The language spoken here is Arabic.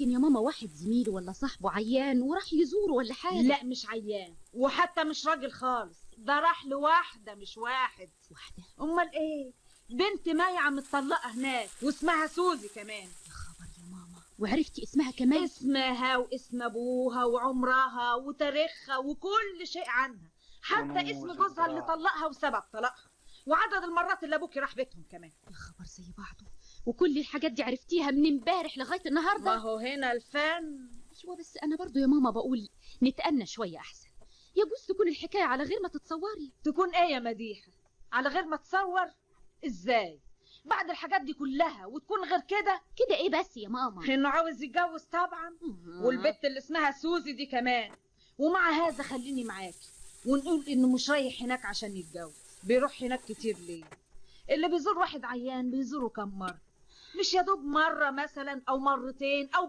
يمكن يا ماما واحد زميله ولا صاحبه عيان وراح يزوره ولا حاجة. لا مش عيان، وحتى مش راجل خالص، ده راح لواحدة مش واحد. واحدة؟ امال ايه، بنت مايعة متطلقة هناك واسمها سوزي كمان. يا خبر يا ماما، وعرفتي اسمها كمان؟ اسمها واسم ابوها وعمرها وتاريخها وكل شيء عنها، حتى اسم جوزها اللي طلقها وسبب طلاقها، وعدد المرات اللي ابوكي راح بيتهم كمان. يا خبر زي بعضه، وكل الحاجات دي عرفتيها من امبارح لغاية النهاردة؟ ما هو هنا الفن. ايوه بس انا برضو يا ماما بقول نتأنى شوية احسن، يجوز تكون الحكاية على غير ما تتصوري. تكون ايه يا مديحة على غير ما تصور؟ ازاي بعد الحاجات دي كلها وتكون غير كده؟ كده ايه بس يا ماما؟ انه عاوز يتجوز طبعا، والبت اللي اسمها سوزي دي كمان. ومع هذا خليني معاكي ونقول انه مش رايح هناك عشان يتجوز، بيروح هناك كتير ليه؟ اللي بيزور واحد عيان بيزوره كم مرة؟ مش يا دوب مرة مثلا او مرتين او